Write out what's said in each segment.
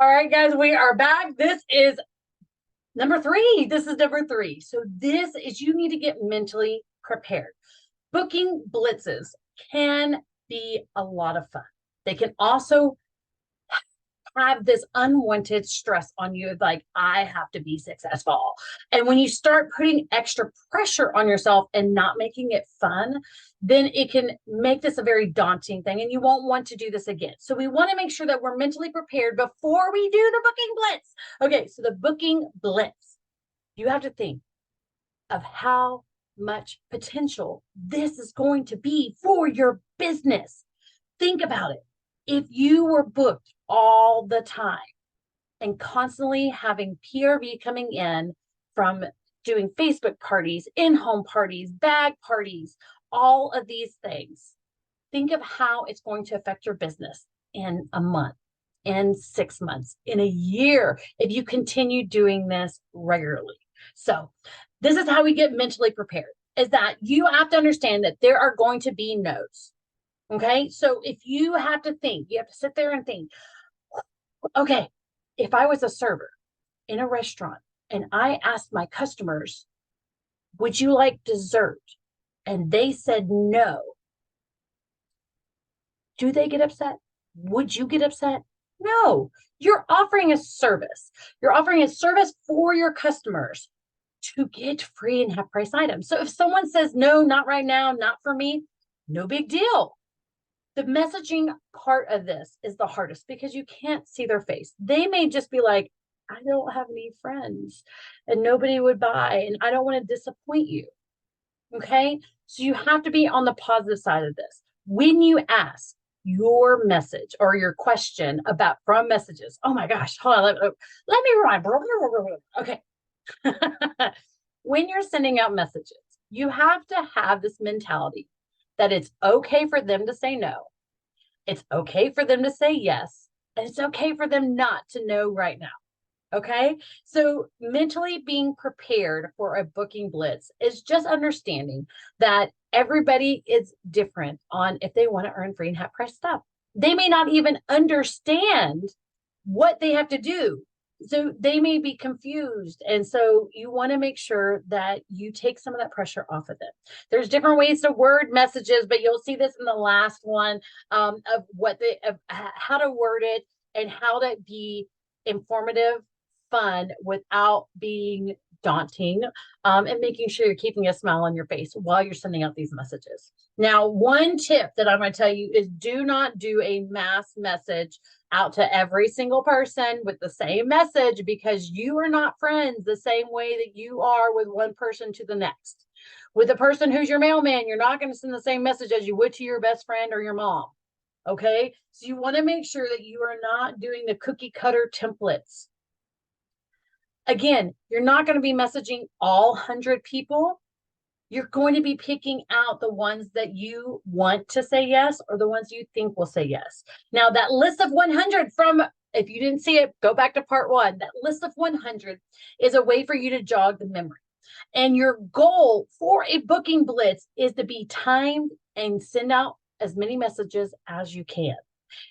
All right, guys, we are back. This is number three. This is number three. So this is you need to get mentally prepared. Booking blitzes can be a lot of fun. They can also have this unwanted stress on you, like, I have to be successful. And when you start putting extra pressure on yourself and not making it fun, then it can make this a very daunting thing and you won't want to do this again. So we want to make sure that we're mentally prepared before we do the booking blitz. Okay, so the booking blitz, you have to think of how much potential this is going to be for your business. Think about it. If you were booked all the time and constantly having PRV coming in from doing Facebook parties, in-home parties, bag parties, all of these things, think of how it's going to affect your business in a month, in 6 months, in a year, if you continue doing this regularly. So this is how we get mentally prepared, is that you have to understand that there are going to be no's. Okay. So if you have to think, you have to sit there and think, okay, if I was a server in a restaurant and I asked my customers, would you like dessert? And they said no. Do they get upset? Would you get upset? No. You're offering a service. You're offering a service for your customers to get free and half price items. So if someone says, no, not right now, not for me, no big deal. The messaging part of this is the hardest because you can't see their face. They may just be like, I don't have any friends and nobody would buy, and I don't want to disappoint you. Okay. So you have to be on the positive side of this. When you ask your message or your question about from messages, oh my gosh, hold on, let me rewind. Okay. When you're sending out messages, you have to have this mentality that it's okay for them to say no. It's okay for them to say yes. And it's okay for them not to know right now. Okay. So mentally being prepared for a booking blitz is just understanding that everybody is different on if they want to earn free and half price stuff. They may not even understand what they have to do. So they may be confused. And so you want to make sure that you take some of that pressure off of them. There's different ways to word messages, but you'll see this in the last one of how to word it and how to be informative, fun without being daunting, and making sure you're keeping a smile on your face while you're sending out these messages. Now, one tip that I'm going to tell you is do not do a mass message out to every single person with the same message, because you are not friends the same way that you are with one person to the next. With the person who's your mailman, you're not going to send the same message as you would to your best friend or your mom. Okay. So you want to make sure that you are not doing the cookie cutter templates. Again, you're not going to be messaging all 100 people. You're going to be picking out the ones that you want to say yes or the ones you think will say yes. Now, that list of 100 from, if you didn't see it, go back to part one. That list of 100 is a way for you to jog the memory. And your goal for a booking blitz is to be timed and send out as many messages as you can.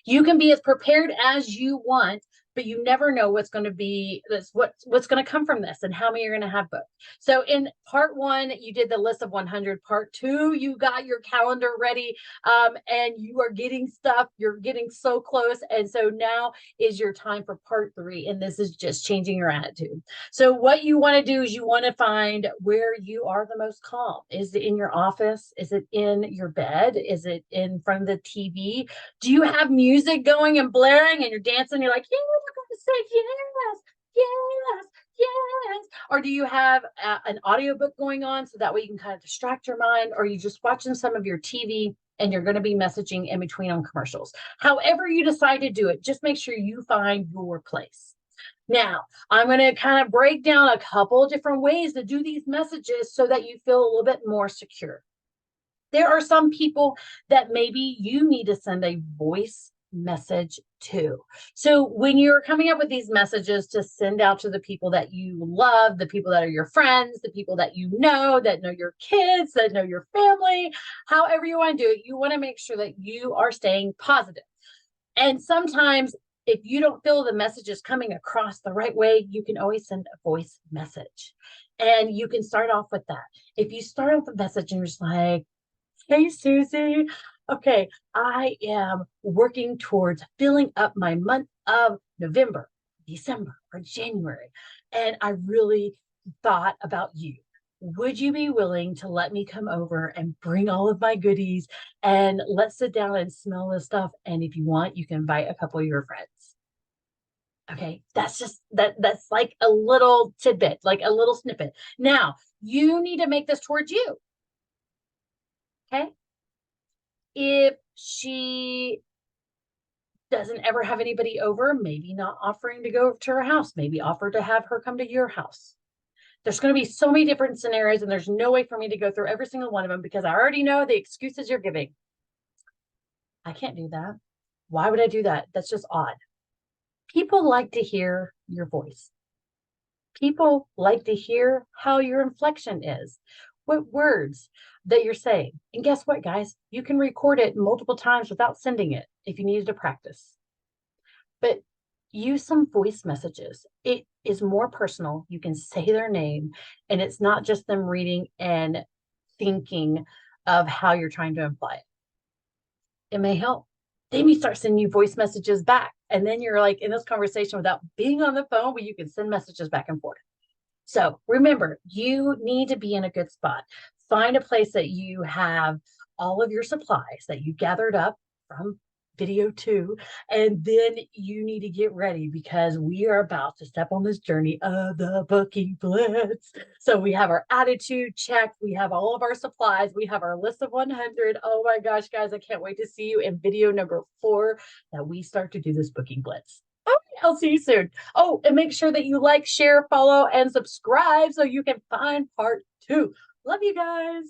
You can be as prepared as you want, but you never know what's going to be, what's going to come from this and how many you're going to have booked. So in part one, you did the list of 100. Part two, you got your calendar ready, and you are getting stuff. You're getting so close. And so now is your time for part three. And this is just changing your attitude. So what you want to do is you want to find where you are the most calm. Is it in your office? Is it in your bed? Is it in front of the TV? Do you have music going and blaring and you're dancing? You're like, yeah, we're going to say yes, yes, yes. Or do you have an audiobook going on so that way you can kind of distract your mind? Or are you just watching some of your TV and you're going to be messaging in between on commercials? However you decide to do it, just make sure you find your place. Now, I'm going to kind of break down a couple different ways to do these messages so that you feel a little bit more secure. There are some people that maybe you need to send a voice message to. So when you're coming up with these messages to send out to the people that you love, the people that are your friends, the people that that know your kids, that know your family, however you want to do it, you want to make sure that you are staying positive. And sometimes If you don't feel the message is coming across the right way, you can always send a voice message. And you can start off with that. If you start off the message and you're just like, hey, Susie, okay, I am working towards filling up my month of November, December, or January. And I really thought about you. Would you be willing to let me come over and bring all of my goodies and let's sit down and smell this stuff? And if you want, you can invite a couple of your friends. Okay, that's just that's like a little tidbit, like a little snippet. Now, you need to make this towards you. Okay? If she doesn't ever have anybody over, maybe not offering to go to her house, maybe offer to have her come to your house. There's going to be so many different scenarios, and there's no way for me to go through every single one of them because I already know the excuses you're giving. I can't do that. Why would I do that? That's just odd. People like to hear your voice. People like to hear how your inflection is, what words that you're saying. And guess what, guys? You can record it multiple times without sending it if you needed to practice. But use some voice messages. It is more personal. You can say their name, and it's not just them reading and thinking of how you're trying to imply it. It may help. They may start sending you voice messages back. And then you're like in this conversation without being on the phone, where you can send messages back and forth. So remember, you need to be in a good spot. Find a place that you have all of your supplies that you gathered up from video 2, and then you need to get ready because we are about to step on this journey of the booking blitz. So we have our attitude checked, we have all of our supplies, we have our list of 100. Oh my gosh, guys, I can't wait to see you in video number 4 that we start to do this booking blitz. Okay, I'll see you soon. Oh, and make sure that you like, share, follow, and subscribe so you can find part 2. Love you guys.